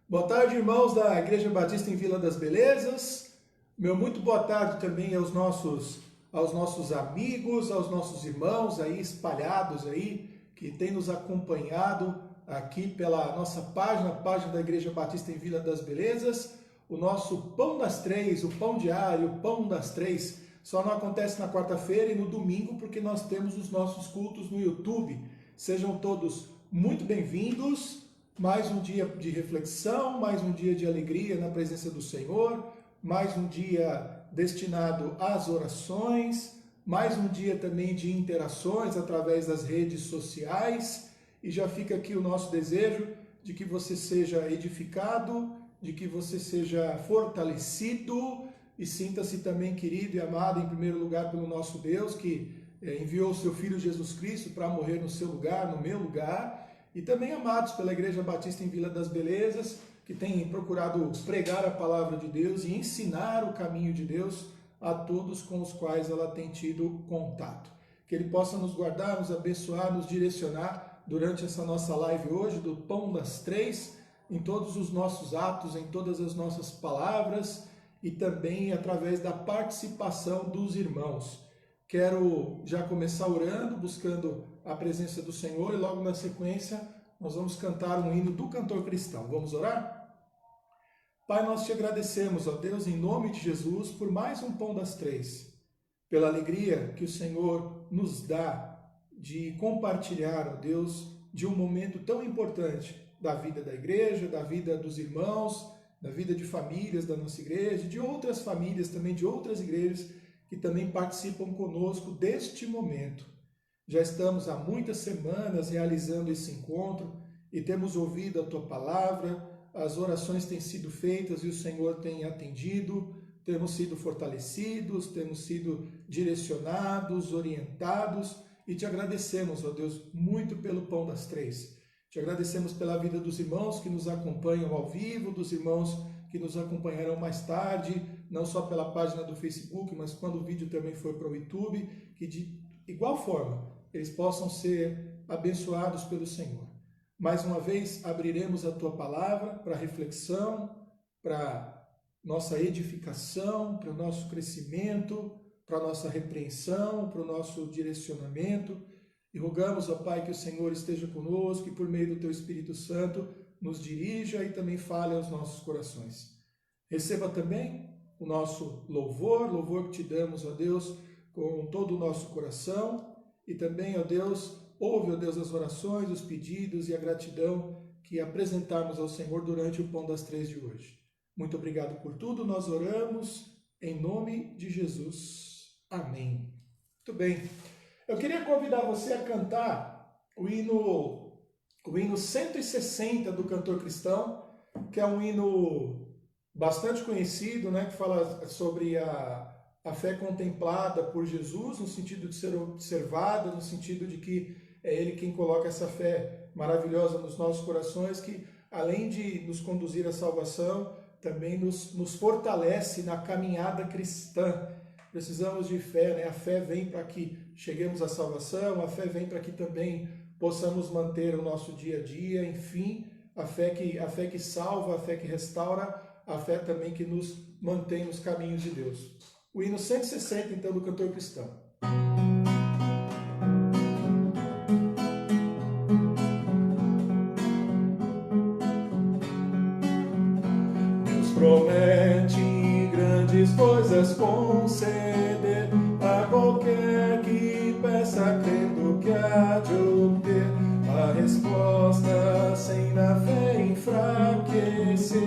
Boa tarde, irmãos da Igreja Batista em Vila das Belezas. Meu muito boa tarde também aos nossos amigos, aos nossos irmãos aí espalhados aí, que têm nos acompanhado aqui pela nossa página da Igreja Batista em Vila das Belezas. O nosso Pão das Três, o Pão Diário, o Pão das Três, só não acontece na quarta-feira e no domingo porque nós temos os nossos cultos no YouTube. Sejam todos muito bem-vindos. Mais um dia de reflexão, mais um dia de alegria na presença do Senhor, mais um dia destinado às orações, mais um dia também de interações através das redes sociais. E já fica aqui o nosso desejo de que você seja edificado, de que você seja fortalecido e sinta-se também querido e amado em primeiro lugar pelo nosso Deus, que enviou o seu Filho Jesus Cristo para morrer no seu lugar, no meu lugar. E também amados pela Igreja Batista em Vila das Belezas, que tem procurado pregar a palavra de Deus e ensinar o caminho de Deus a todos com os quais ela tem tido contato. Que Ele possa nos guardar, nos abençoar, nos direcionar durante essa nossa live hoje do Pão das Três, em todos os nossos atos, em todas as nossas palavras e também através da participação dos irmãos. Quero já começar orando, buscando a presença do Senhor e logo na sequência nós vamos cantar um hino do cantor cristão. Vamos orar? Pai, nós te agradecemos, ó Deus, em nome de Jesus, por mais um Pão das Três, pela alegria que o Senhor nos dá de compartilhar, ó Deus, de um momento tão importante da vida da igreja, da vida dos irmãos, da vida de famílias da nossa igreja, de outras famílias também, de outras igrejas que também participam conosco deste momento. Já estamos há muitas semanas realizando esse encontro e temos ouvido a Tua palavra, as orações têm sido feitas e o Senhor tem atendido, temos sido fortalecidos, temos sido direcionados, orientados e te agradecemos, ó Deus, muito pelo Pão das Três. Te agradecemos pela vida dos irmãos que nos acompanham ao vivo, dos irmãos que nos acompanharão mais tarde, não só pela página do Facebook, mas quando o vídeo também for para o YouTube, que de igual forma eles possam ser abençoados pelo Senhor. Mais uma vez, abriremos a Tua palavra para reflexão, para nossa edificação, para o nosso crescimento, para a nossa repreensão, para o nosso direcionamento. E rogamos, ó Pai, que o Senhor esteja conosco e por meio do Teu Espírito Santo nos dirija e também fale aos nossos corações. Receba também o nosso louvor que te damos, ó Deus, com todo o nosso coração. E também, ó Deus, ouve, ó Deus, as orações, os pedidos e a gratidão que apresentarmos ao Senhor durante o Pão das Três de hoje. Muito obrigado por tudo, nós oramos em nome de Jesus. Amém. Muito bem. Eu queria convidar você a cantar o hino 160 do cantor cristão, que é um hino bastante conhecido, né, que fala sobre a fé contemplada por Jesus, no sentido de ser observada, no sentido de que é Ele quem coloca essa fé maravilhosa nos nossos corações, que além de nos conduzir à salvação, também nos fortalece na caminhada cristã. Precisamos de fé, né? A fé vem para que cheguemos à salvação, a fé vem para que também possamos manter o nosso dia a dia, enfim, a fé que salva, a fé que restaura, a fé também que nos mantém nos caminhos de Deus. O hino 160, então, do cantor cristão. Deus promete grandes coisas conceder a qualquer que peça crendo que há de obter a resposta sem na fé enfraquecer.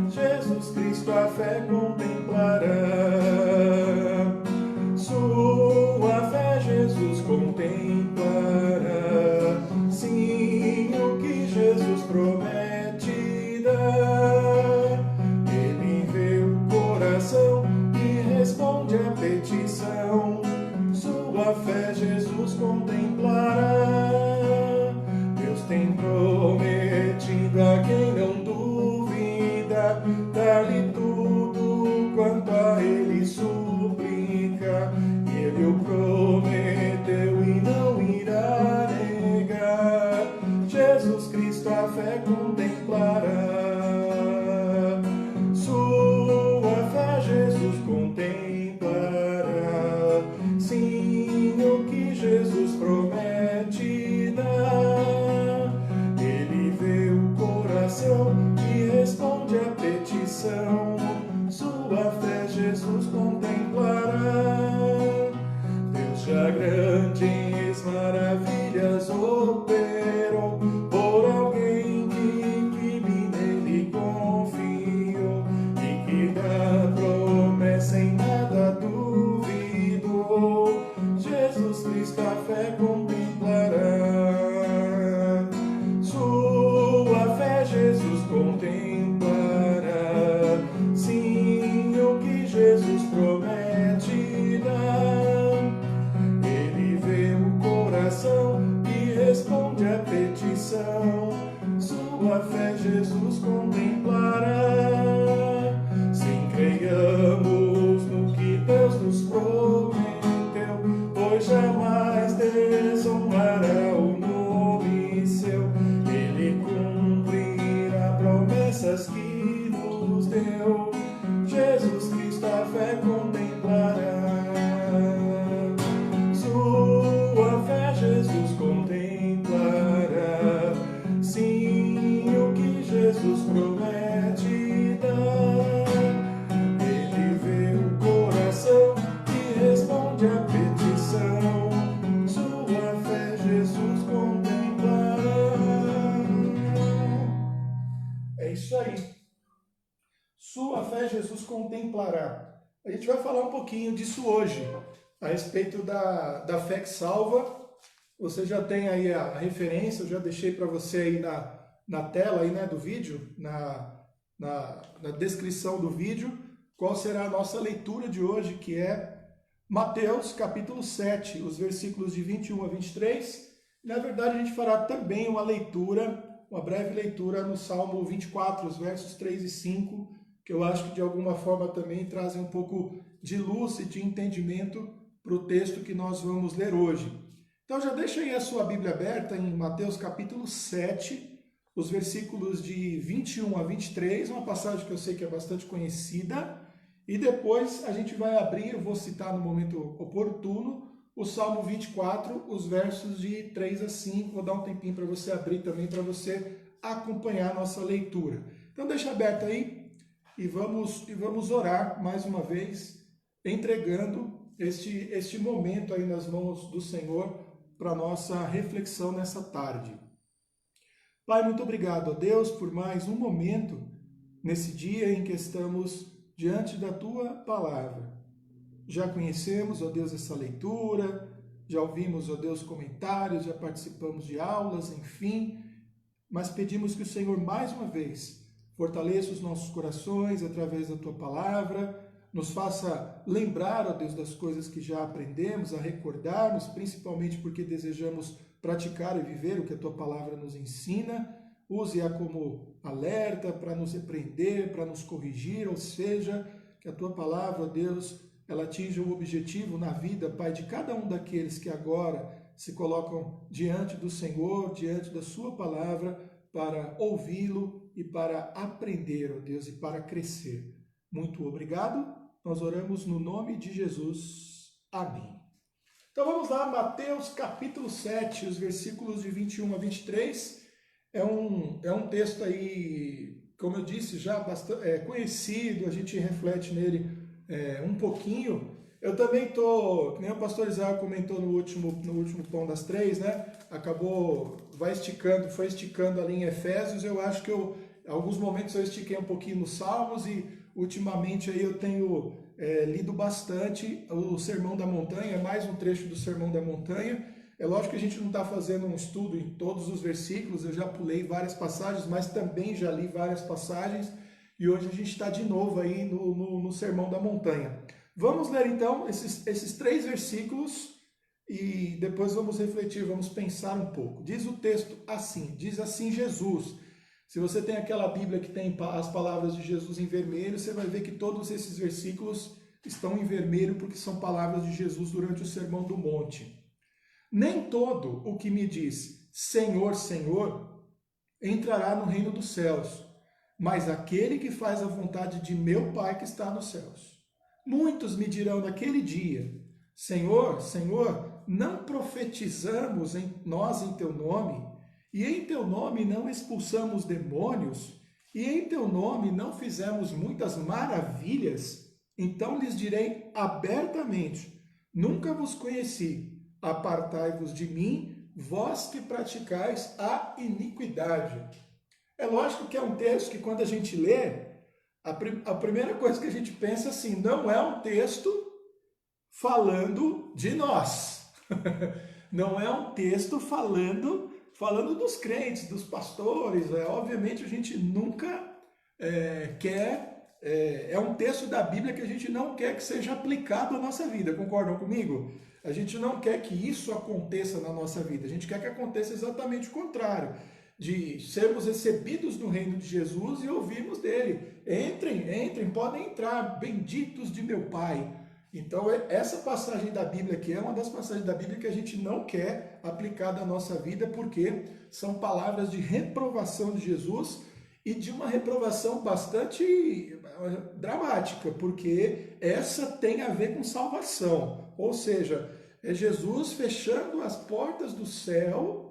Jesus Cristo a fé contemplará. Sua fé Jesus contemplará. Sim, o que Jesus promete dar. Ele vê o coração e responde à petição. Sua fé Jesus contemplará. Deus tem prometido a quem não duvida, dar-lhe tudo quanto a Ele suplica. Ele o prometeu e não irá negar. Jesus Cristo a fé contemplará. petição. Sua fé Jesus contemplará. Deus já grandes maravilhas operou por alguém que nele confiou e que da promessa em nada duvidou. Jesus Cristo a fé contemplará. Sua fé Jesus contemplará. Sim, o que Jesus promete dar. Ele vê o coração e responde a petição. Sua fé Jesus contemplará. Sim, creiamos no que Deus nos prometeu, pois jamais desonrará o nome seu. Ele cumprirá promessas que nos deu. Jesus Cristo a fé contemplará. Sua fé Jesus contemplará. Sim, o que Jesus promete dar. Ele vê o coração e responde a petição. Sua fé Jesus contemplará. É isso aí. Sua fé Jesus contemplará. A gente vai falar um pouquinho disso hoje, a respeito da fé que salva. Você já tem aí a referência, eu já deixei para você aí na tela aí, né, do vídeo, na descrição do vídeo, qual será a nossa leitura de hoje, que é Mateus capítulo 7, os versículos de 21 a 23. Na verdade, a gente fará também uma breve leitura no Salmo 24, os versos 3 e 5, que eu acho que de alguma forma também trazem um pouco de luz e de entendimento para o texto que nós vamos ler hoje. Então já deixa aí a sua Bíblia aberta em Mateus capítulo 7, os versículos de 21 a 23, uma passagem que eu sei que é bastante conhecida, e depois a gente vai abrir, eu vou citar no momento oportuno, o Salmo 24, os versos de 3 a 5, vou dar um tempinho para você abrir também, para você acompanhar a nossa leitura. Então deixa aberto aí, e vamos orar mais uma vez, entregando este momento aí nas mãos do Senhor para a nossa reflexão nessa tarde. Pai, muito obrigado a Deus por mais um momento nesse dia em que estamos diante da Tua Palavra. Já conhecemos, ó Deus, essa leitura, já ouvimos, ó Deus, comentários, já participamos de aulas, enfim, mas pedimos que o Senhor mais uma vez fortaleça os nossos corações através da Tua Palavra, nos faça lembrar, ó Deus, das coisas que já aprendemos, a recordarmos, principalmente porque desejamos praticar e viver o que a Tua Palavra nos ensina. Use-a como alerta para nos repreender, para nos corrigir, ou seja, que a Tua Palavra, ó Deus, ela atinja o objetivo na vida, Pai, de cada um daqueles que agora se colocam diante do Senhor, diante da Sua Palavra, para ouvi-lo e para aprender, ó Deus, e para crescer. Muito obrigado. Nós oramos no nome de Jesus. Amém. Então vamos lá, Mateus capítulo 7, os versículos de 21 a 23. É um texto aí, como eu disse, já bastante conhecido, a gente reflete nele um pouquinho. Eu também estou, que nem o pastor Isaac comentou no último Pão das Três, né? Foi esticando ali em Efésios. Eu acho que alguns momentos eu estiquei um pouquinho nos Salmos e ultimamente aí eu tenho lido bastante o Sermão da Montanha, mais um trecho do Sermão da Montanha. É lógico que a gente não está fazendo um estudo em todos os versículos, eu já pulei várias passagens, mas também já li várias passagens e hoje a gente está de novo aí no Sermão da Montanha. Vamos ler então esses 3 versículos e depois vamos refletir, vamos pensar um pouco. Diz o texto assim, diz assim Jesus. Se você tem aquela Bíblia que tem as palavras de Jesus em vermelho, você vai ver que todos esses versículos estão em vermelho porque são palavras de Jesus durante o Sermão do Monte. Nem todo o que me diz Senhor, Senhor, entrará no reino dos céus, mas aquele que faz a vontade de meu Pai que está nos céus. Muitos me dirão naquele dia, Senhor, Senhor, não profetizamos nós em teu nome, e em teu nome não expulsamos demônios, e em teu nome não fizemos muitas maravilhas, então lhes direi abertamente: nunca vos conheci, apartai-vos de mim, vós que praticais a iniquidade. É lógico que é um texto que, quando a gente lê, a primeira coisa que a gente pensa assim, não é um texto falando de nós. Não é um texto falando dos crentes, dos pastores. Obviamente a gente nunca quer. É um texto da Bíblia que a gente não quer que seja aplicado à nossa vida. Concordam comigo? A gente não quer que isso aconteça na nossa vida. A gente quer que aconteça exatamente o contrário, de sermos recebidos no reino de Jesus e ouvirmos dele. Entrem, podem entrar, benditos de meu Pai. Então, essa passagem da Bíblia aqui é uma das passagens da Bíblia que a gente não quer aplicar na nossa vida, porque são palavras de reprovação de Jesus e de uma reprovação bastante dramática, porque essa tem a ver com salvação. Ou seja, é Jesus fechando as portas do céu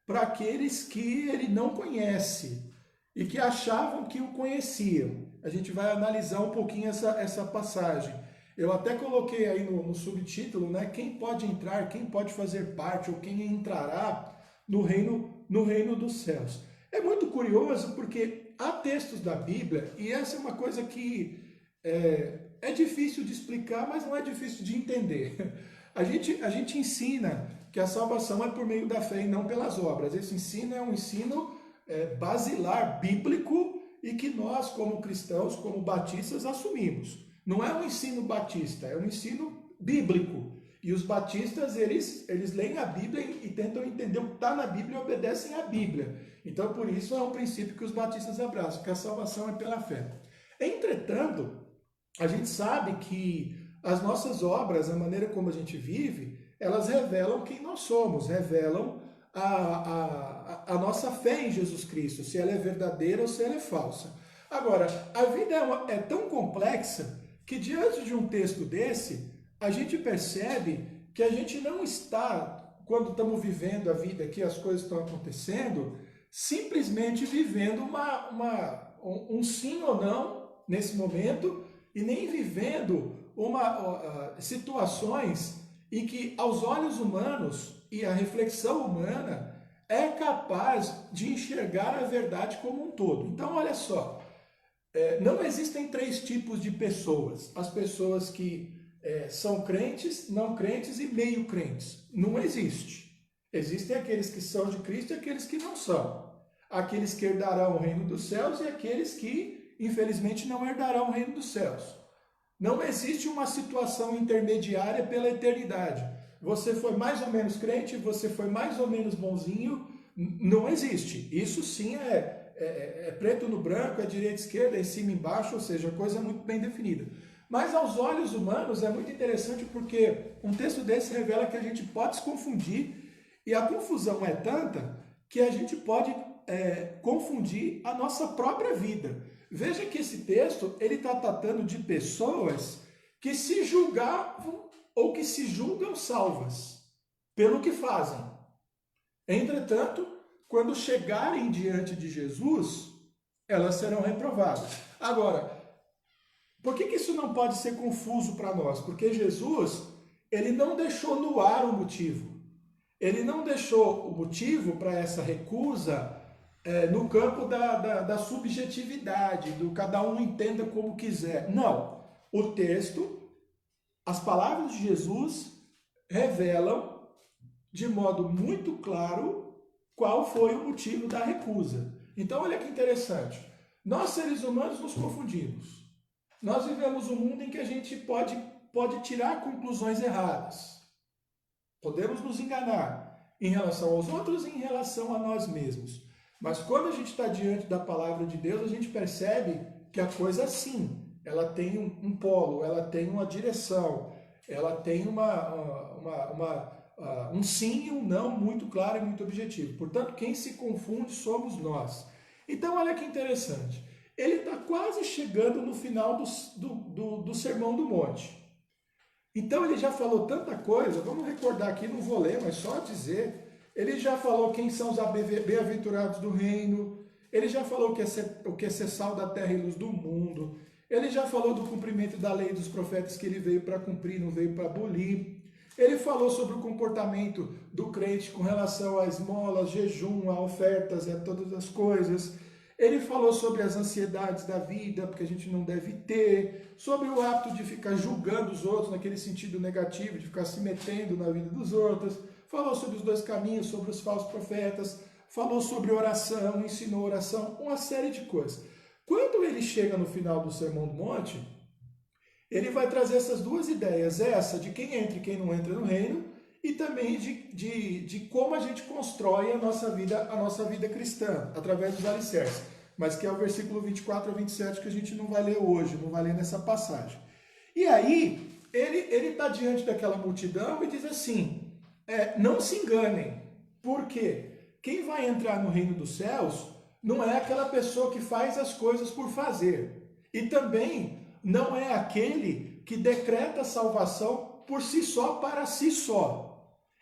para aqueles que ele não conhece e que achavam que o conheciam. A gente vai analisar um pouquinho essa passagem. Eu até coloquei aí no subtítulo, né? Quem pode entrar, quem pode fazer parte, ou quem entrará no reino dos céus. É muito curioso porque há textos da Bíblia, e essa é uma coisa que é difícil de explicar, mas não é difícil de entender. A gente ensina que a salvação é por meio da fé e não pelas obras. Esse ensino é um ensino basilar, bíblico, e que nós, como cristãos, como batistas, assumimos. Não é um ensino batista, é um ensino bíblico. E os batistas, eles leem a Bíblia e tentam entender o que está na Bíblia e obedecem à Bíblia. Então, por isso, é um princípio que os batistas abraçam, que a salvação é pela fé. Entretanto, a gente sabe que as nossas obras, a maneira como a gente vive, elas revelam quem nós somos, revelam a nossa fé em Jesus Cristo, se ela é verdadeira ou se ela é falsa. Agora, a vida é tão complexa que, diante de um texto desse, a gente percebe que a gente não está, quando estamos vivendo a vida aqui, as coisas estão acontecendo, simplesmente vivendo um sim ou não nesse momento, e nem vivendo situações em que, aos olhos humanos e a reflexão humana, é capaz de enxergar a verdade como um todo. Então, olha só, não existem três tipos de pessoas. As pessoas que são crentes, não crentes e meio crentes. Não existe. Existem aqueles que são de Cristo e aqueles que não são. Aqueles que herdarão o reino dos céus e aqueles que, infelizmente, não herdarão o reino dos céus. Não existe uma situação intermediária pela eternidade. Você foi mais ou menos crente, você foi mais ou menos bonzinho. Não existe. Isso sim é preto no branco, é direita e esquerda, é em cima e embaixo, ou seja, coisa muito bem definida. Mas aos olhos humanos é muito interessante porque um texto desse revela que a gente pode se confundir, e a confusão é tanta que a gente pode confundir a nossa própria vida. Veja que esse texto ele está tratando de pessoas que se julgavam ou que se julgam salvas pelo que fazem. Entretanto, quando chegarem diante de Jesus, elas serão reprovadas. Agora, por que isso não pode ser confuso para nós? Porque Jesus, ele não deixou no ar o motivo. Ele não deixou o motivo para essa recusa no campo da subjetividade, do cada um entenda como quiser. Não. O texto, as palavras de Jesus revelam de modo muito claro qual foi o motivo da recusa. Então, olha que interessante. Nós, seres humanos, nos confundimos. Nós vivemos um mundo em que a gente pode tirar conclusões erradas. Podemos nos enganar em relação aos outros e em relação a nós mesmos. Mas quando a gente está diante da palavra de Deus, a gente percebe que a coisa sim, ela tem um polo, ela tem uma direção, ela tem um sim e um não muito claro e muito objetivo. Portanto, quem se confunde somos nós. Então, olha que interessante. Ele está quase chegando no final do Sermão do Monte. Então, ele já falou tanta coisa, vamos recordar aqui, não vou ler, mas só dizer. Ele já falou quem são os bem-aventurados do reino, ele já falou o que é ser sal da terra e luz do mundo, ele já falou do cumprimento da lei dos profetas que ele veio para cumprir, não veio para abolir. Ele falou sobre o comportamento do crente com relação a esmolas, jejum, a ofertas e a todas as coisas. Ele falou sobre as ansiedades da vida, porque a gente não deve ter, sobre o hábito de ficar julgando os outros naquele sentido negativo, de ficar se metendo na vida dos outros. Falou sobre os dois caminhos, sobre os falsos profetas, falou sobre oração, ensinou oração, uma série de coisas. Quando ele chega no final do Sermão do Monte, ele vai trazer essas duas ideias, essa de quem entra e quem não entra no reino, e também de como a gente constrói a nossa vida cristã, através dos alicerces, mas que é o versículo 24 a 27 que a gente não vai ler hoje, não vai ler nessa passagem. E aí, ele está diante daquela multidão e diz assim, não se enganem, porque quem vai entrar no reino dos céus não é aquela pessoa que faz as coisas por fazer, e também não é aquele que decreta a salvação por si só, para si só.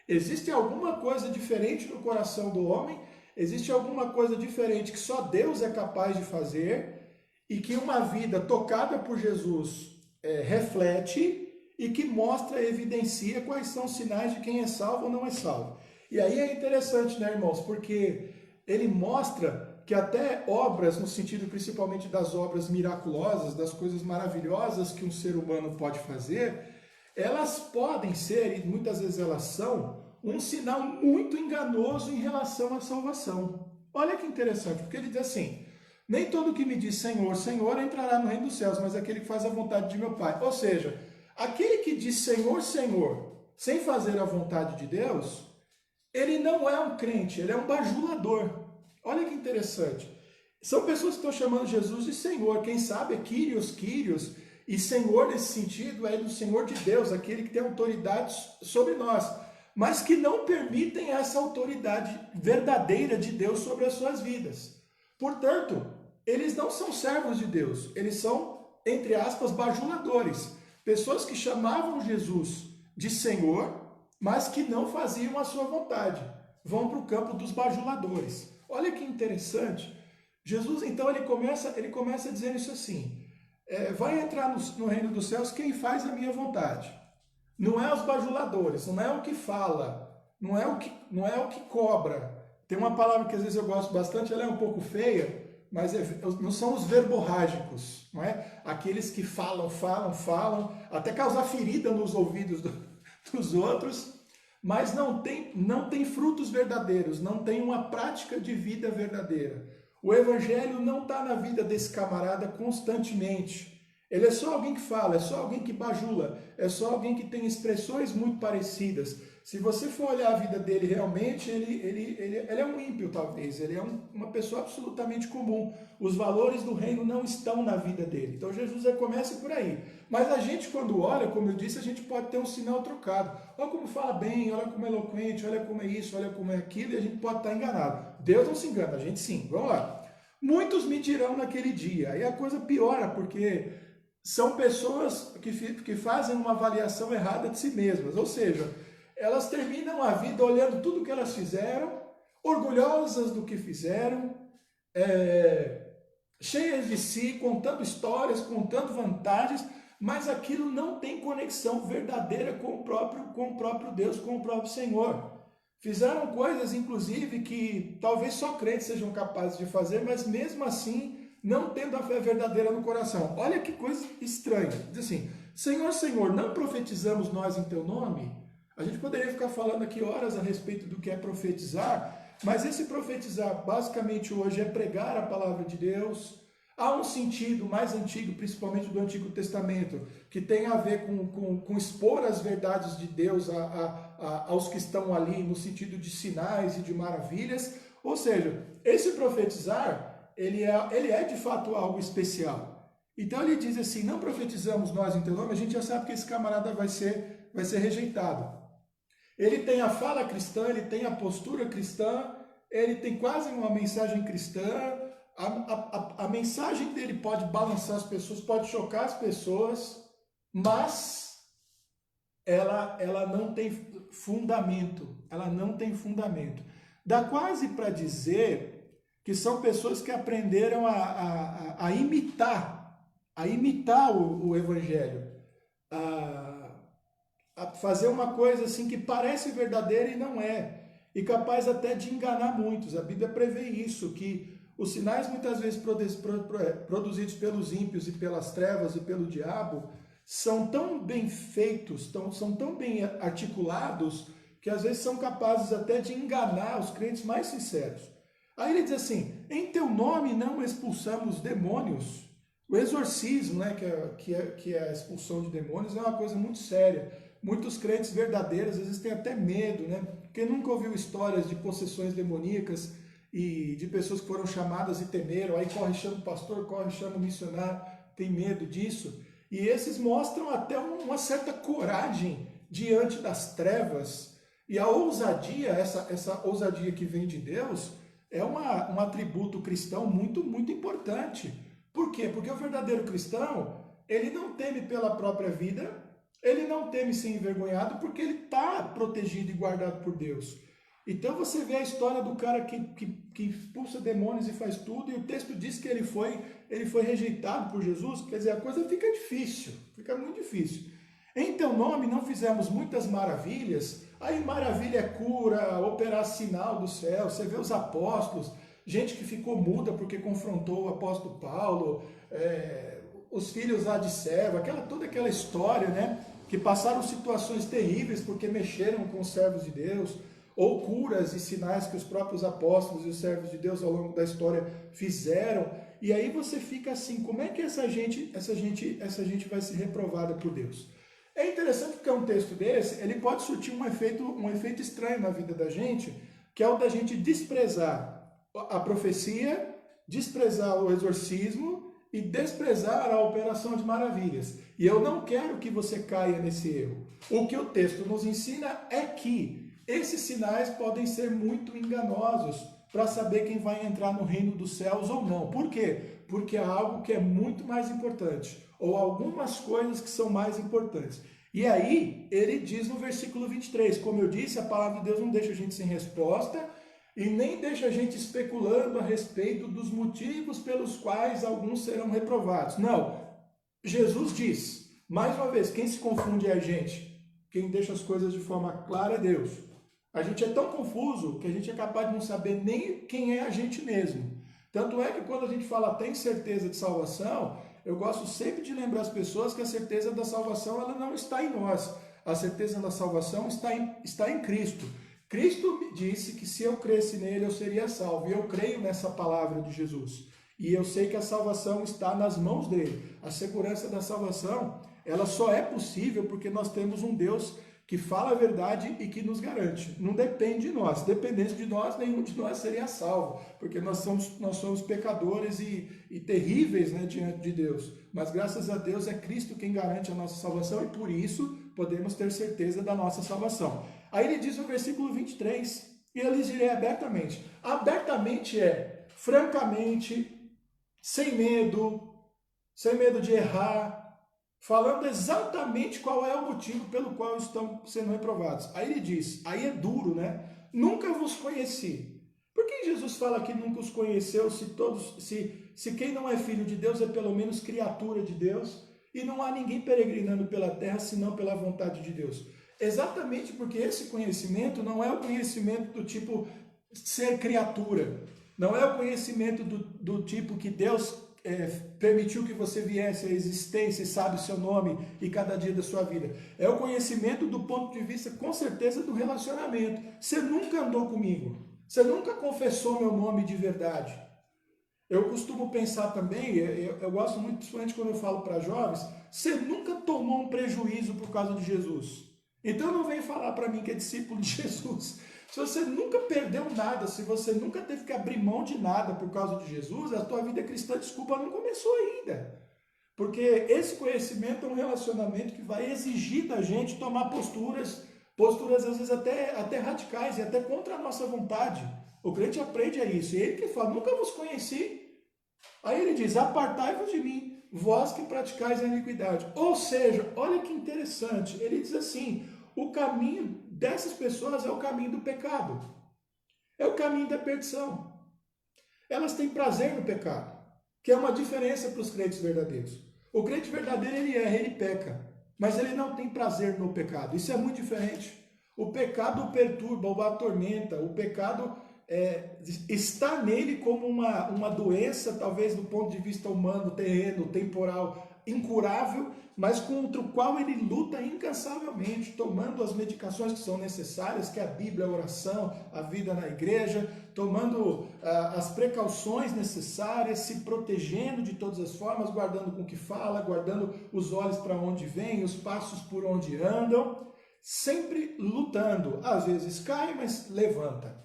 Existe alguma coisa diferente no coração do homem, existe alguma coisa diferente que só Deus é capaz de fazer, e que uma vida tocada por Jesus reflete e que mostra, evidencia quais são os sinais de quem é salvo ou não é salvo. E aí é interessante, né, irmãos, porque ele mostra que até obras, no sentido principalmente das obras miraculosas, das coisas maravilhosas que um ser humano pode fazer, elas podem ser, e muitas vezes elas são, um sinal muito enganoso em relação à salvação. Olha que interessante, porque ele diz assim, nem todo que me diz Senhor, Senhor entrará no reino dos céus, mas aquele que faz a vontade de meu Pai. Ou seja, aquele que diz Senhor, Senhor, sem fazer a vontade de Deus, ele não é um crente, ele é um bajulador. Olha que interessante. São pessoas que estão chamando Jesus de Senhor. Quem sabe é Kyrios, e Senhor nesse sentido é do Senhor de Deus, aquele que tem autoridade sobre nós, mas que não permitem essa autoridade verdadeira de Deus sobre as suas vidas. Portanto, eles não são servos de Deus, eles são, entre aspas, bajuladores. Pessoas que chamavam Jesus de Senhor, mas que não faziam a sua vontade. Vão para o campo dos bajuladores. Olha que interessante. Jesus, então, ele começa dizendo isso assim, vai entrar no reino dos céus quem faz a minha vontade. Não é os bajuladores, não é o que fala, não é o que cobra. Tem uma palavra que às vezes eu gosto bastante, ela é um pouco feia, mas não são os verborrágicos, não é? Aqueles que falam, até causar ferida nos ouvidos dos outros, mas não tem frutos verdadeiros, não tem uma prática de vida verdadeira. O evangelho não está na vida desse camarada constantemente. Ele é só alguém que fala, é só alguém que bajula, é só alguém que tem expressões muito parecidas. Se você for olhar a vida dele realmente, ele é um ímpio talvez, ele é uma pessoa absolutamente comum. Os valores do reino não estão na vida dele. Então Jesus começa por aí. Mas a gente quando olha, como eu disse, a gente pode ter um sinal trocado. Olha como fala bem, olha como é eloquente, olha como é isso, olha como é aquilo, e a gente pode estar enganado. Deus não se engana, a gente sim. Vamos lá. Muitos me dirão naquele dia. Aí a coisa piora, porque são pessoas que fazem uma avaliação errada de si mesmas. Ou seja, elas terminam a vida olhando tudo o que elas fizeram, orgulhosas do que fizeram, cheias de si, contando histórias, contando vantagens, mas aquilo não tem conexão verdadeira com o próprio Deus, com o próprio Senhor. Fizeram coisas, inclusive, que talvez só crentes sejam capazes de fazer, mas mesmo assim, não tendo a fé verdadeira no coração. Olha que coisa estranha. Diz assim, Senhor, Senhor, não profetizamos nós em teu nome? A gente poderia ficar falando aqui horas a respeito do que é profetizar, mas esse profetizar, basicamente hoje, é pregar a palavra de Deus. Há um sentido mais antigo, principalmente do Antigo Testamento, que tem a ver com expor as verdades de Deus aos que estão ali, no sentido de sinais e de maravilhas. Ou seja, esse profetizar, ele é de fato algo especial. Então ele diz assim, não profetizamos nós em teu nome, a gente já sabe que esse camarada vai ser rejeitado. Ele tem a fala cristã, ele tem a postura cristã, ele tem quase uma mensagem cristã, a mensagem dele pode balançar as pessoas, pode chocar as pessoas, mas ela não tem fundamento, Dá quase para dizer que são pessoas que aprenderam a imitar o Evangelho, a fazer uma coisa assim que parece verdadeira e não é, e capaz até de enganar muitos. A Bíblia prevê isso, que os sinais muitas vezes produzidos pelos ímpios e pelas trevas e pelo diabo são tão bem feitos, são tão bem articulados, que às vezes são capazes até de enganar os crentes mais sinceros. Aí ele diz assim: em teu nome não expulsamos demônios. O exorcismo, né, que é a expulsão de demônios, é uma coisa muito séria. Muitos crentes verdadeiros às vezes têm até medo, né? Quem nunca ouviu histórias de possessões demoníacas e de pessoas que foram chamadas e temeram, aí corre, chama o pastor, corre, chama o missionário, tem medo disso. E esses mostram até uma certa coragem diante das trevas. E a ousadia, essa ousadia que vem de Deus, é um atributo cristão muito, muito importante. Por quê? Porque o verdadeiro cristão, ele não teme pela própria vida, ele não teme ser envergonhado, porque ele está protegido e guardado por Deus. Então você vê a história do cara que expulsa demônios e faz tudo, e o texto diz que ele foi rejeitado por Jesus. Quer dizer, a coisa fica difícil, fica muito difícil. Em teu nome não fizemos muitas maravilhas. Aí maravilha é cura, operar sinal do céu. Você vê os apóstolos, gente que ficou muda porque confrontou o apóstolo Paulo, os filhos lá de Seva, toda aquela história, né? Que passaram situações terríveis porque mexeram com os servos de Deus, ou curas e sinais que os próprios apóstolos e os servos de Deus ao longo da história fizeram. E aí você fica assim: como é que essa gente vai ser reprovada por Deus? É interessante porque um texto desse, ele pode surtir um efeito estranho na vida da gente, que é o da gente desprezar a profecia, desprezar o exorcismo e desprezar a operação de maravilhas. E eu não quero que você caia nesse erro. O que o texto nos ensina é que esses sinais podem ser muito enganosos para saber quem vai entrar no reino dos céus ou não. Por quê? Porque há algo que é muito mais importante, ou algumas coisas que são mais importantes. E aí, ele diz no versículo 23, como eu disse, a palavra de Deus não deixa a gente sem resposta, e nem deixa a gente especulando a respeito dos motivos pelos quais alguns serão reprovados. Não, Jesus diz, mais uma vez, quem se confunde é a gente, quem deixa as coisas de forma clara é Deus. A gente é tão confuso que a gente é capaz de não saber nem quem é a gente mesmo. Tanto é que quando a gente fala tem certeza de salvação, eu gosto sempre de lembrar as pessoas que a certeza da salvação ela não está em nós. A certeza da salvação está em Cristo. Cristo me disse que se eu cresce nele eu seria salvo. E eu creio nessa palavra de Jesus. E eu sei que a salvação está nas mãos dele. A segurança da salvação, ela só é possível porque nós temos um Deus que fala a verdade e que nos garante. Não depende de nós. Dependendo de nós, nenhum de nós seria salvo, porque nós somos pecadores e terríveis, né, diante de Deus. Mas graças a Deus é Cristo quem garante a nossa salvação e por isso podemos ter certeza da nossa salvação. Aí ele diz no versículo 23, e eu lhes direi abertamente. Abertamente é, francamente, sem medo de errar, falando exatamente qual é o motivo pelo qual estão sendo reprovados. Aí ele diz, aí é duro, né? Nunca vos conheci. Por que Jesus fala que nunca os conheceu se quem não é filho de Deus é pelo menos criatura de Deus e não há ninguém peregrinando pela terra senão pela vontade de Deus? Exatamente porque esse conhecimento não é o conhecimento do tipo ser criatura. Não é o conhecimento do tipo que Deus permitiu que você viesse à existência e sabe o seu nome e cada dia da sua vida. É o conhecimento do ponto de vista, com certeza, do relacionamento. Você nunca andou comigo. Você nunca confessou meu nome de verdade. Eu costumo pensar também, eu gosto muito, principalmente quando eu falo para jovens, você nunca tomou um prejuízo por causa de Jesus. Então não vem falar para mim que é discípulo de Jesus. Se você nunca perdeu nada, se você nunca teve que abrir mão de nada por causa de Jesus, a tua vida cristã, desculpa, não começou ainda. Porque esse conhecimento é um relacionamento que vai exigir da gente tomar posturas às vezes até radicais e até contra a nossa vontade. O crente aprende a isso. E ele que fala, nunca vos conheci. Aí ele diz, apartai-vos de mim, vós que praticais a iniquidade. Ou seja, olha que interessante, ele diz assim, o caminho dessas pessoas é o caminho do pecado. É o caminho da perdição. elas têm prazer no pecado, que é uma diferença para os crentes verdadeiros. O crente verdadeiro, ele erra, ele peca, mas ele não tem prazer no pecado. Isso é muito diferente. O pecado o perturba, o atormenta, o pecado está nele como uma doença, talvez do ponto de vista humano, terreno, temporal, incurável, mas contra o qual ele luta incansavelmente, tomando as medicações que são necessárias, que é a Bíblia, a oração, a vida na igreja, tomando as precauções necessárias, se protegendo de todas as formas, guardando com o que fala, guardando os olhos para onde vem, os passos por onde andam, sempre lutando. Às vezes cai, mas levanta.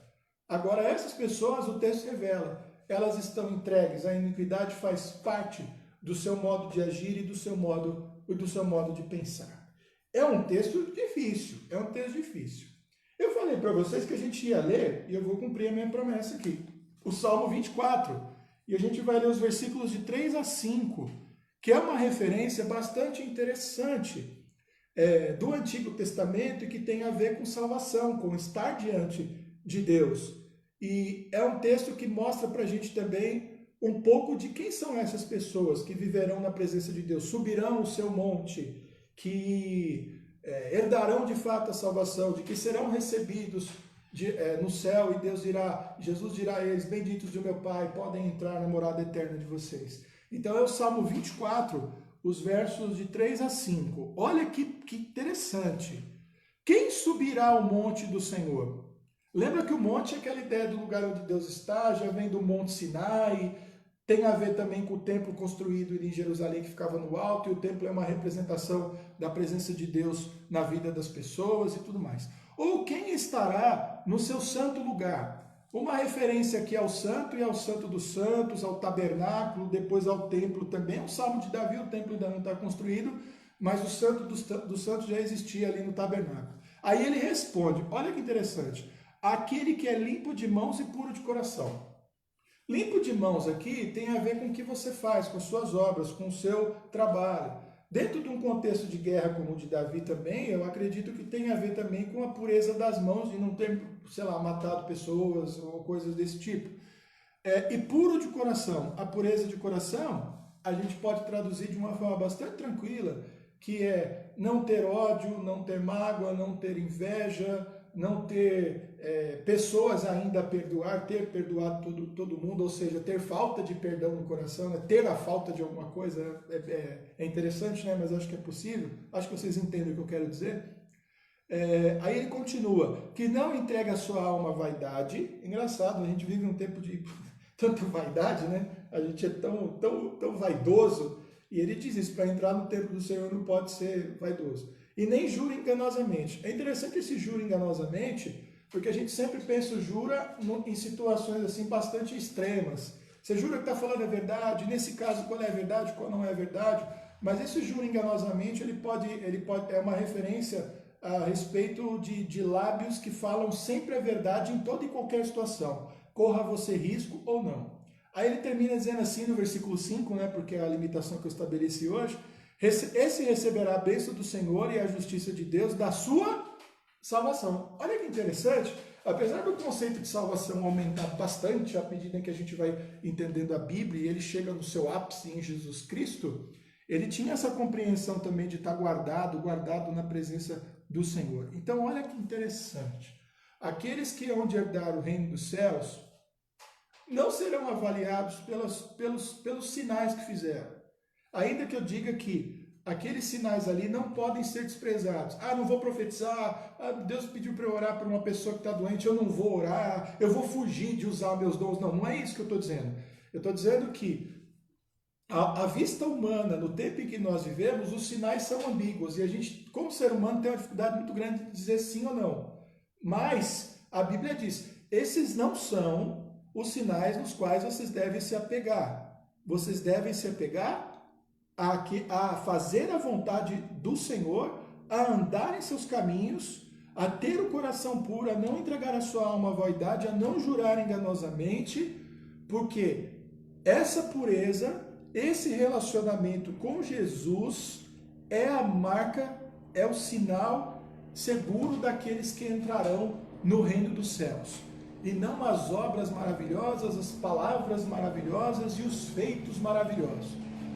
Agora, essas pessoas, o texto revela, elas estão entregues, a iniquidade faz parte do seu modo de agir e do seu modo de pensar. É um texto difícil, Eu falei para vocês que a gente ia ler, e eu vou cumprir a minha promessa aqui, o Salmo 24, e a gente vai ler os versículos de 3 a 5, que é uma referência bastante interessante do Antigo Testamento e que tem a ver com salvação, com estar diante de Deus. E é um texto que mostra para a gente também um pouco de quem são essas pessoas que viverão na presença de Deus, subirão o seu monte, que herdarão de fato a salvação, de que serão recebidos no céu, e Jesus dirá a eles: benditos do meu Pai, podem entrar na morada eterna de vocês. Então é o Salmo 24, os versos de 3 a 5. Olha que interessante. Quem subirá ao monte do Senhor? Lembra que o monte é aquela ideia do lugar onde Deus está, já vem do Monte Sinai, tem a ver também com o templo construído em Jerusalém que ficava no alto, e o templo é uma representação da presença de Deus na vida das pessoas e tudo mais. Ou quem estará no seu santo lugar? Uma referência aqui ao santo e ao santo dos santos, ao tabernáculo, depois ao templo também. É um salmo de Davi, o templo ainda não está construído, mas o santo dos santos já existia ali no tabernáculo. Aí ele responde, olha que interessante: aquele que é limpo de mãos e puro de coração. Limpo de mãos aqui tem a ver com o que você faz, com suas obras, com o seu trabalho. Dentro de um contexto de guerra como o de Davi também, eu acredito que tem a ver também com a pureza das mãos, de não ter, matado pessoas ou coisas desse tipo. E puro de coração. A pureza de coração, a gente pode traduzir de uma forma bastante tranquila, que é não ter ódio, não ter mágoa, não ter inveja, não ter pessoas ainda a perdoar, ter perdoado todo mundo, ou seja, ter falta de perdão no coração, né? Ter a falta de alguma coisa é interessante, né? Mas acho que é possível, acho que vocês entendem o que eu quero dizer. Aí ele continua, que não entrega a sua alma à vaidade. Engraçado, a gente vive um tempo de tanta vaidade, né? A gente é tão vaidoso, e ele diz isso: para entrar no templo do Senhor não pode ser vaidoso. E nem jura enganosamente. É interessante esse jura enganosamente, porque a gente sempre pensa o jura em situações assim bastante extremas. Você jura que está falando a verdade, nesse caso qual é a verdade, qual não é a verdade, mas esse jura enganosamente, ele pode é uma referência a respeito de lábios que falam sempre a verdade em toda e qualquer situação, corra você risco ou não. Aí ele termina dizendo assim no versículo 5, né, porque é a limitação que eu estabeleci hoje: esse receberá a bênção do Senhor e a justiça de Deus da sua salvação. Olha que interessante, apesar do conceito de salvação aumentar bastante à medida que a gente vai entendendo a Bíblia e ele chega no seu ápice em Jesus Cristo, ele tinha essa compreensão também de estar guardado na presença do Senhor. Então olha que interessante, aqueles que hão de herdar o reino dos céus não serão avaliados pelos sinais que fizeram. Ainda que eu diga que aqueles sinais ali não podem ser desprezados. Não vou profetizar, Deus pediu para eu orar por uma pessoa que está doente, eu não vou orar, eu vou fugir de usar meus dons. Não é isso que eu estou dizendo. Eu estou dizendo que à vista humana, no tempo em que nós vivemos, os sinais são ambíguos, e a gente, como ser humano, tem uma dificuldade muito grande de dizer sim ou não. Mas a Bíblia diz: esses não são os sinais nos quais vocês devem se apegar. Vocês devem se apegar a fazer a vontade do Senhor, a andar em seus caminhos, a ter o coração puro, a não entregar a sua alma à vaidade, a não jurar enganosamente, porque essa pureza, esse relacionamento com Jesus é a marca, é o sinal seguro daqueles que entrarão no reino dos céus. e não as obras maravilhosas, as palavras maravilhosas e os feitos maravilhosos.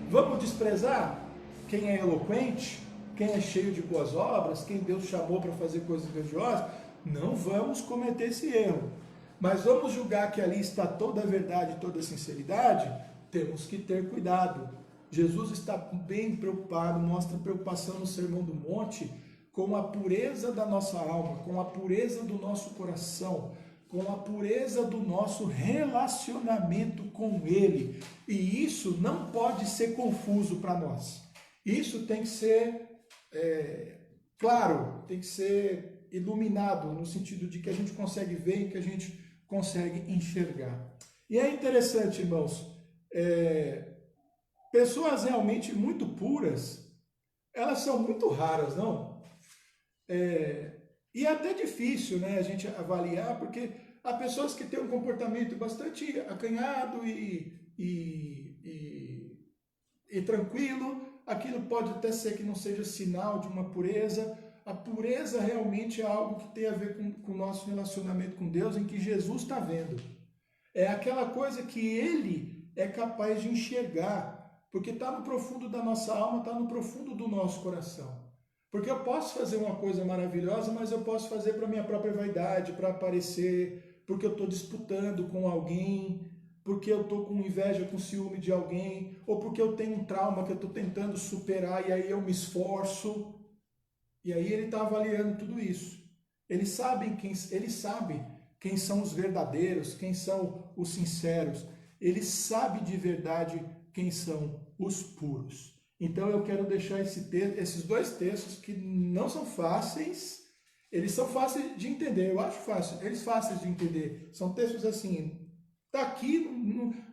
Vamos desprezar quem é eloquente, quem é cheio de boas obras, quem Deus chamou para fazer coisas grandiosas? Não vamos cometer esse erro. Mas vamos julgar que ali está toda a verdade, toda a sinceridade? Temos que ter cuidado. Jesus está bem preocupado, mostra preocupação no Sermão do Monte com a pureza da nossa alma, com a pureza do nosso coração, com a pureza do nosso relacionamento com Ele. E isso não pode ser confuso para nós. Isso tem que ser claro, tem que ser iluminado, no sentido de que a gente consegue ver e que a gente consegue enxergar. E é interessante, irmãos, pessoas realmente muito puras, elas são muito raras, não? E é até difícil, né, a gente avaliar, porque há pessoas que têm um comportamento bastante acanhado e tranquilo. Aquilo pode até ser que não seja sinal de uma pureza. A pureza realmente é algo que tem a ver com o nosso relacionamento com Deus, em que Jesus está vendo. É aquela coisa que Ele é capaz de enxergar, porque está no profundo da nossa alma, está no profundo do nosso coração. Porque eu posso fazer uma coisa maravilhosa, mas eu posso fazer para a minha própria vaidade, para aparecer, porque eu estou disputando com alguém, porque eu estou com inveja, com ciúme de alguém, ou porque eu tenho um trauma que eu estou tentando superar e aí eu me esforço. E aí ele está avaliando tudo isso. Ele sabe quem são os verdadeiros, quem são os sinceros. Ele sabe de verdade quem são os puros. Então eu quero deixar esses dois textos que não são fáceis, eles são fáceis de entender, eu acho fácil, eles fáceis de entender. São textos assim, está aqui,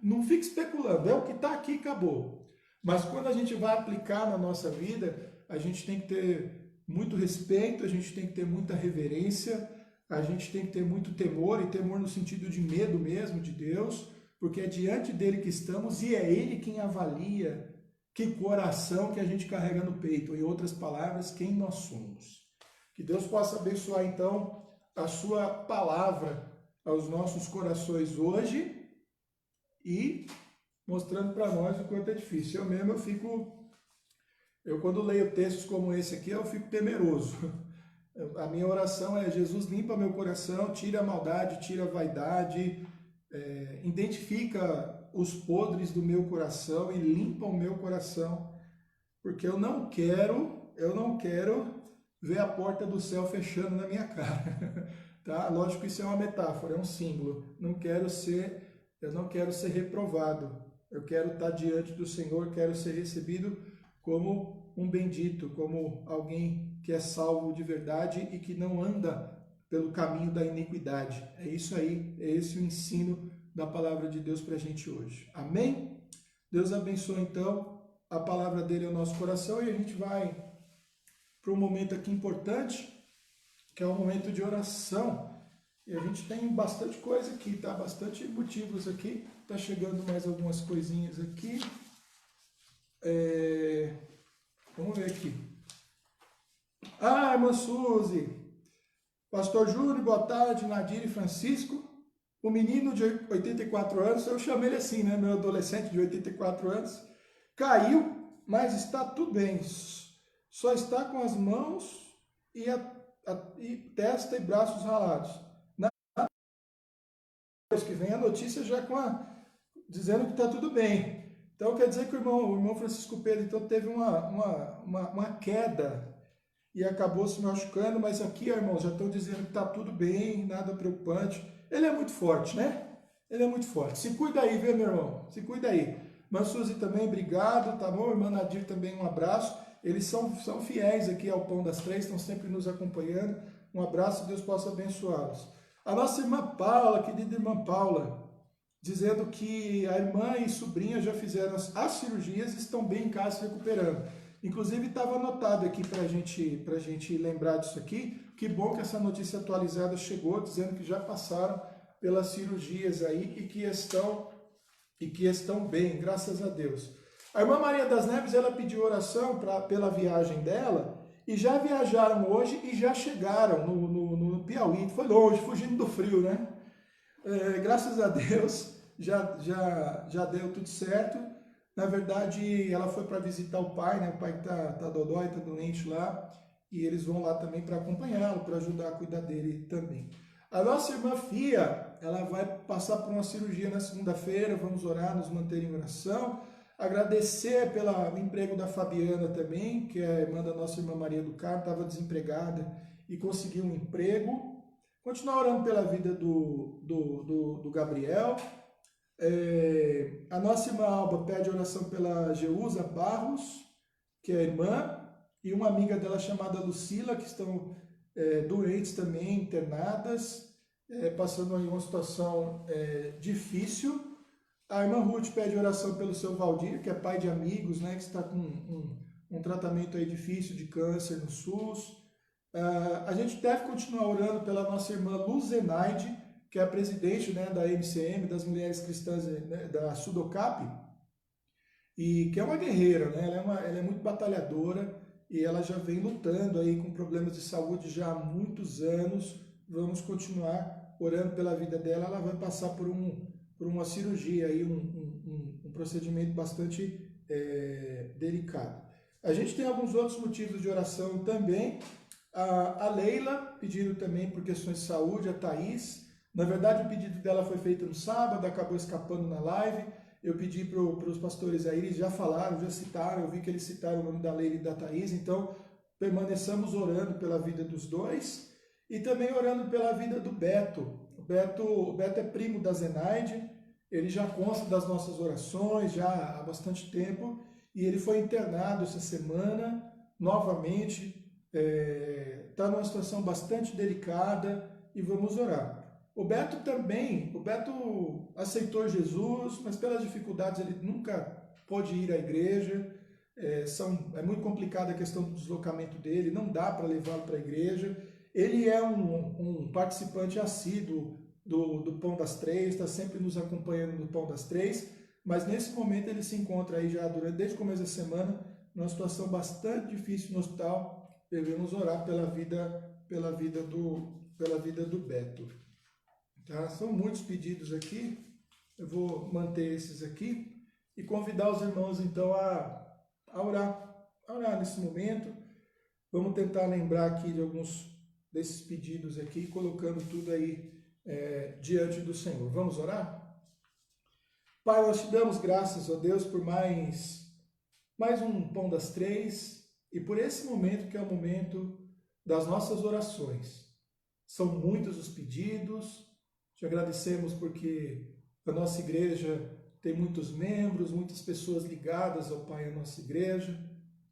não fique especulando, é o que está aqui e acabou. Mas quando a gente vai aplicar na nossa vida, a gente tem que ter muito respeito, a gente tem que ter muita reverência, a gente tem que ter muito temor, e temor no sentido de medo mesmo de Deus, porque é diante dele que estamos e é ele quem avalia que coração que a gente carrega no peito, em outras palavras, quem nós somos. Que Deus possa abençoar então a sua palavra aos nossos corações hoje e mostrando para nós o quanto é difícil. Eu quando leio textos como esse aqui, eu fico temeroso. A minha oração é: Jesus, limpa meu coração, tira a maldade, tira a vaidade, identifica os podres do meu coração e limpa o meu coração, porque eu não quero ver a porta do céu fechando na minha cara, tá? Lógico que isso é uma metáfora, é um símbolo. Eu não quero ser reprovado. Eu quero estar diante do Senhor, quero ser recebido como um bendito, como alguém que é salvo de verdade e que não anda pelo caminho da iniquidade. É isso aí, é esse o ensino da palavra de Deus para a gente hoje. Amém? Deus abençoe então a palavra dele ao nosso coração e a gente vai para um momento aqui importante, que é o momento de oração. E a gente tem bastante coisa aqui, tá? Bastante motivos aqui. Tá chegando mais algumas coisinhas aqui. Vamos ver aqui. Irmã Suzy, Pastor Júlio, boa tarde, Nadir e Francisco. O menino de 84 anos, eu chamei ele assim, né? Meu adolescente de 84 anos, caiu, mas está tudo bem. Só está com as mãos e testa e braços ralados. Na vez que vem a notícia já dizendo que está tudo bem. Então quer dizer que o irmão Francisco Pedro então, teve uma queda e acabou se machucando, mas aqui, irmãos, já estão dizendo que está tudo bem, nada preocupante. Ele é muito forte, né? Ele é muito forte. Se cuida aí, viu, meu irmão? Se cuida aí. Irmã Suzy também, obrigado, tá bom? Irmã Nadir também, um abraço. Eles são fiéis aqui ao Pão das Três, estão sempre nos acompanhando. Um abraço, Deus possa abençoá-los. A nossa irmã Paula, querida irmã Paula, dizendo que a irmã e sobrinha já fizeram as cirurgias e estão bem em casa se recuperando. Inclusive estava anotado aqui para a gente lembrar disso aqui. Que bom que essa notícia atualizada chegou, dizendo que já passaram pelas cirurgias aí e que estão bem, graças a Deus. A irmã Maria das Neves, ela pediu oração pela viagem dela e já viajaram hoje e já chegaram no Piauí. Foi longe, fugindo do frio, né? Graças a Deus, já deu tudo certo. Na verdade, ela foi para visitar o pai, né? O pai que tá dodói, tá doente lá, e eles vão lá também para acompanhá-lo, para ajudar a cuidar dele também. A nossa irmã Fia, ela vai passar por uma cirurgia na segunda-feira, vamos orar, nos manter em oração. Agradecer pelo emprego da Fabiana também, que é a irmã da nossa irmã Maria do Carmo, estava desempregada e conseguiu um emprego. Continuar orando pela vida do Gabriel. A nossa irmã Alba pede oração pela Geusa Barros, que é a irmã, e uma amiga dela chamada Lucila, que estão doentes também, internadas, passando aí uma situação difícil. A irmã Ruth pede oração pelo seu Valdir, que é pai de amigos, né, que está com um tratamento aí difícil de câncer no SUS. A gente deve continuar orando pela nossa irmã Luzenaide, que é a presidente, né, da MCM, das Mulheres Cristãs, né, da Sudocap, e que é uma guerreira, né? Ela é muito batalhadora e ela já vem lutando aí com problemas de saúde já há muitos anos. Vamos continuar orando pela vida dela. Ela vai passar por uma cirurgia, aí, um procedimento bastante delicado. A gente tem alguns outros motivos de oração também. A Leila pedindo também por questões de saúde, a Thaís. Na verdade, o pedido dela foi feito no sábado, acabou escapando na live. Eu pedi para os pastores aí, eles já falaram, já citaram, eu vi que eles citaram o nome da Leila e da Thaís, então permaneçamos orando pela vida dos dois e também orando pela vida do Beto. O Beto é primo da Zenaide, ele já consta das nossas orações já há bastante tempo e ele foi internado essa semana, novamente, está numa situação bastante delicada e vamos orar. O Beto aceitou Jesus, mas pelas dificuldades ele nunca pôde ir à igreja, é muito complicada a questão do deslocamento dele, não dá para levá-lo para a igreja. Ele é um participante assíduo do Pão das Três, está sempre nos acompanhando no Pão das Três, mas nesse momento ele se encontra aí já desde o começo da semana, numa situação bastante difícil no hospital. Devemos orar pela vida do Beto. Tá? São muitos pedidos aqui, eu vou manter esses aqui e convidar os irmãos então a orar nesse momento. Vamos tentar lembrar aqui de alguns desses pedidos aqui, colocando tudo aí diante do Senhor. Vamos orar? Pai, nós te damos graças, ó Deus, por mais um Pão das Três e por esse momento que é o momento das nossas orações. São muitos os pedidos. Te agradecemos porque a nossa igreja tem muitos membros, muitas pessoas ligadas ao Pai, à nossa igreja.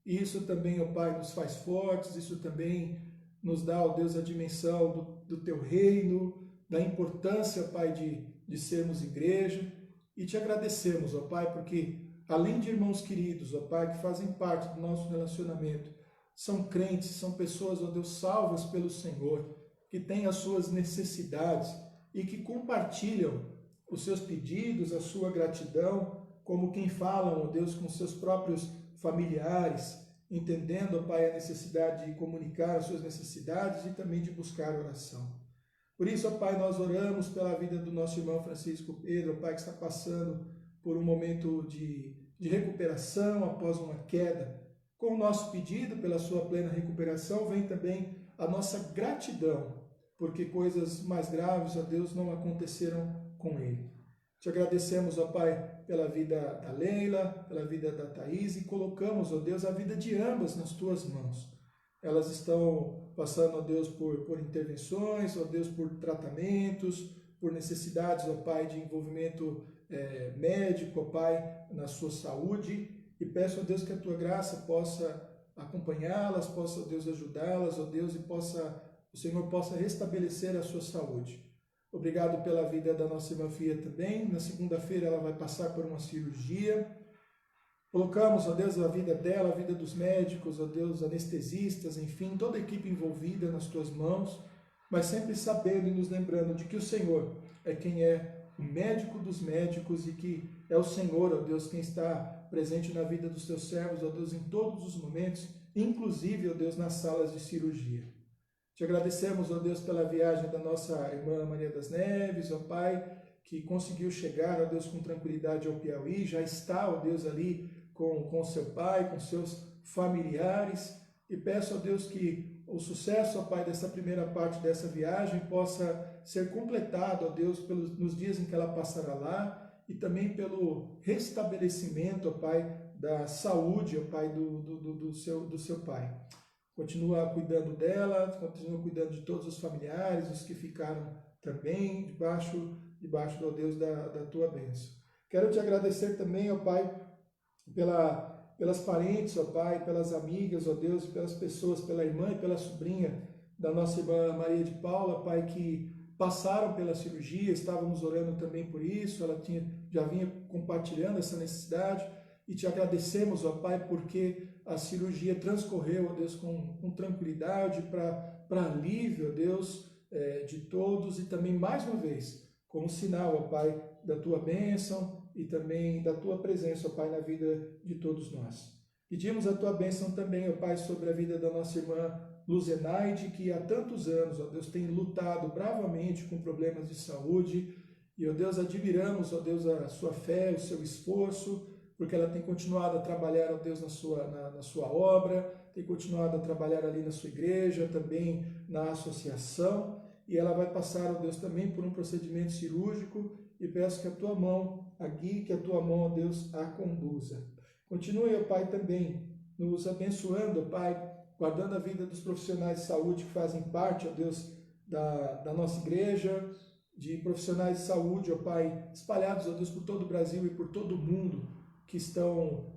E isso também, ó Pai, nos faz fortes, isso também nos dá, ó Deus, a dimensão do Teu reino, da importância, Pai, de sermos igreja. E te agradecemos, ó Pai, porque além de irmãos queridos, ó Pai, que fazem parte do nosso relacionamento, são crentes, são pessoas, ó Deus, salvas pelo Senhor, que têm as suas necessidades, e que compartilham os seus pedidos, a sua gratidão, como quem falam, ó Deus, com seus próprios familiares, entendendo, ó Pai, a necessidade de comunicar as suas necessidades e também de buscar oração. Por isso, ó Pai, nós oramos pela vida do nosso irmão Francisco Pedro, ó Pai, que está passando por um momento de recuperação após uma queda. Com o nosso pedido pela sua plena recuperação, vem também a nossa gratidão, porque coisas mais graves, ó Deus, não aconteceram com ele. Te agradecemos, ó Pai, pela vida da Leila, pela vida da Thaís, e colocamos, ó Deus, a vida de ambas nas Tuas mãos. Elas estão passando, ó Deus, por intervenções, ó Deus, por tratamentos, por necessidades, ó Pai, de envolvimento médico, ó Pai, na sua saúde, e peço, ó Deus, que a Tua graça possa acompanhá-las, possa, ó Deus, ajudá-las, ó Deus, e o Senhor possa restabelecer a sua saúde. Obrigado pela vida da nossa irmã Fia também. Na segunda-feira ela vai passar por uma cirurgia. Colocamos, ó Deus, a vida dela, a vida dos médicos, ó Deus, anestesistas, enfim, toda a equipe envolvida nas Tuas mãos, mas sempre sabendo e nos lembrando de que o Senhor é quem é o médico dos médicos e que é o Senhor, ó Deus, quem está presente na vida dos Teus servos, ó Deus, em todos os momentos, inclusive, ó Deus, nas salas de cirurgia. Te agradecemos, ó Deus, pela viagem da nossa irmã Maria das Neves, ó Pai, que conseguiu chegar, ó Deus, com tranquilidade ao Piauí, já está, ó Deus, ali com seu pai, com seus familiares, e peço, ó Deus, que o sucesso, ó Pai, dessa primeira parte dessa viagem possa ser completado, ó Deus, nos dias em que ela passará lá, e também pelo restabelecimento, ó Pai, da saúde, ó Pai, do seu pai. Continua cuidando dela, continua cuidando de todos os familiares, os que ficaram também debaixo, ó Deus, da tua bênção. Quero te agradecer também, ó Pai, pelas parentes, ó Pai, pelas amigas, ó Deus, pelas pessoas, pela irmã e pela sobrinha da nossa irmã Maria de Paula, Pai, que passaram pela cirurgia, estávamos orando também por isso, ela já vinha compartilhando essa necessidade, e te agradecemos, ó Pai, porque a cirurgia transcorreu, ó Deus, com tranquilidade, para alívio, ó Deus, de todos, e também, mais uma vez, como sinal, ó Pai, da tua bênção e também da tua presença, ó Pai, na vida de todos nós. Pedimos a tua bênção também, ó Pai, sobre a vida da nossa irmã Luzenaide, que há tantos anos, ó Deus, tem lutado bravamente com problemas de saúde, e, ó Deus, admiramos, ó Deus, a sua fé, o seu esforço, porque ela tem continuado a trabalhar, ó Deus, na sua obra, tem continuado a trabalhar ali na sua igreja, também na associação, e ela vai passar, ó Deus, também por um procedimento cirúrgico, e peço que a tua mão a guie, que a tua mão, ó Deus, a conduza. Continue, ó Pai, também nos abençoando, ó Pai, guardando a vida dos profissionais de saúde que fazem parte, ó Deus, da nossa igreja, de profissionais de saúde, ó Pai, espalhados, ó Deus, por todo o Brasil e por todo o mundo, que estão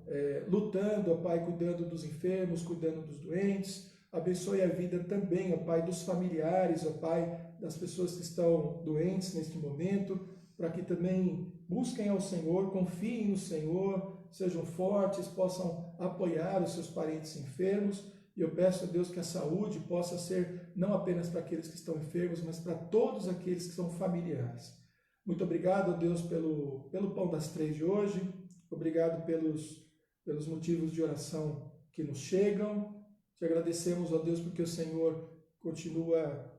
lutando, ó Pai, cuidando dos enfermos, cuidando dos doentes. Abençoe a vida também, ó Pai, dos familiares, ó Pai, das pessoas que estão doentes neste momento, para que também busquem ao Senhor, confiem no Senhor, sejam fortes, possam apoiar os seus parentes enfermos. E eu peço a Deus que a saúde possa ser não apenas para aqueles que estão enfermos, mas para todos aqueles que são familiares. Muito obrigado, Deus, pelo Pão das Três de hoje. Obrigado pelos motivos de oração que nos chegam. Te agradecemos, ó Deus, porque o Senhor continua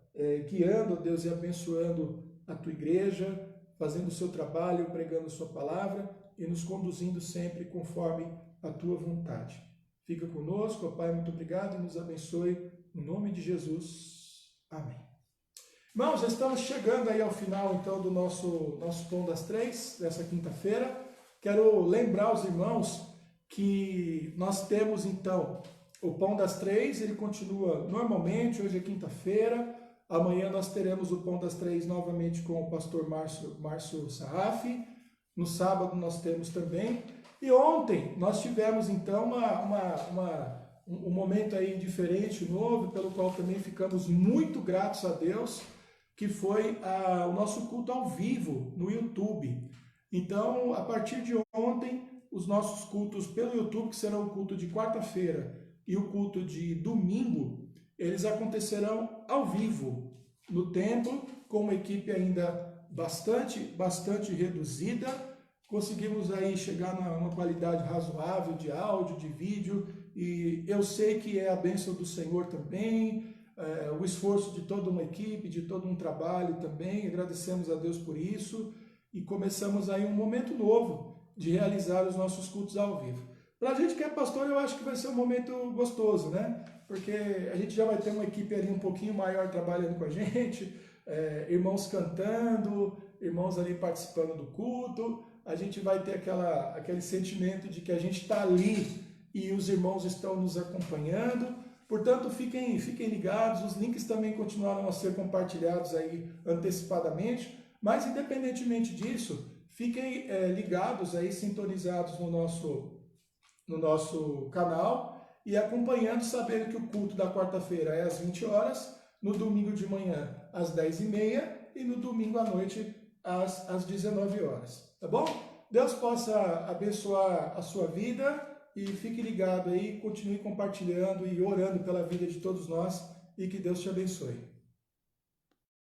guiando, ó Deus, e abençoando a tua igreja, fazendo o seu trabalho, pregando a sua palavra e nos conduzindo sempre conforme a tua vontade. Fica conosco, ó Pai, muito obrigado e nos abençoe, no nome de Jesus. Amém. Irmãos, já estamos chegando aí ao final, então, do nosso Pão das Três, dessa quinta-feira. Quero lembrar os irmãos que nós temos, então, o Pão das Três, ele continua normalmente, hoje é quinta-feira, amanhã nós teremos o Pão das Três novamente com o pastor Márcio Sarrafi, no sábado nós temos também, e ontem nós tivemos, então, um momento aí diferente, novo, pelo qual também ficamos muito gratos a Deus, que foi o nosso culto ao vivo no YouTube. Então, a partir de ontem, os nossos cultos pelo YouTube, que serão o culto de quarta-feira e o culto de domingo, eles acontecerão ao vivo, no templo, com uma equipe ainda bastante reduzida. Conseguimos aí chegar numa qualidade razoável de áudio, de vídeo, e eu sei que é a bênção do Senhor também, o esforço de toda uma equipe, de todo um trabalho também. Agradecemos a Deus por isso. E começamos aí um momento novo de realizar os nossos cultos ao vivo. Para a gente que é pastor, eu acho que vai ser um momento gostoso, né? Porque a gente já vai ter uma equipe ali um pouquinho maior trabalhando com a gente, irmãos cantando, irmãos ali participando do culto. A gente vai ter aquele sentimento de que a gente está ali e os irmãos estão nos acompanhando. Portanto, fiquem ligados, os links também continuarão a ser compartilhados aí antecipadamente. Mas, independentemente disso, fiquem ligados aí, sintonizados no nosso canal e acompanhando, sabendo que o culto da quarta-feira é às 20 horas, no domingo de manhã às 10h30 e no domingo à noite às 19 horas. Tá bom? Deus possa abençoar a sua vida e fique ligado aí, continue compartilhando e orando pela vida de todos nós e que Deus te abençoe.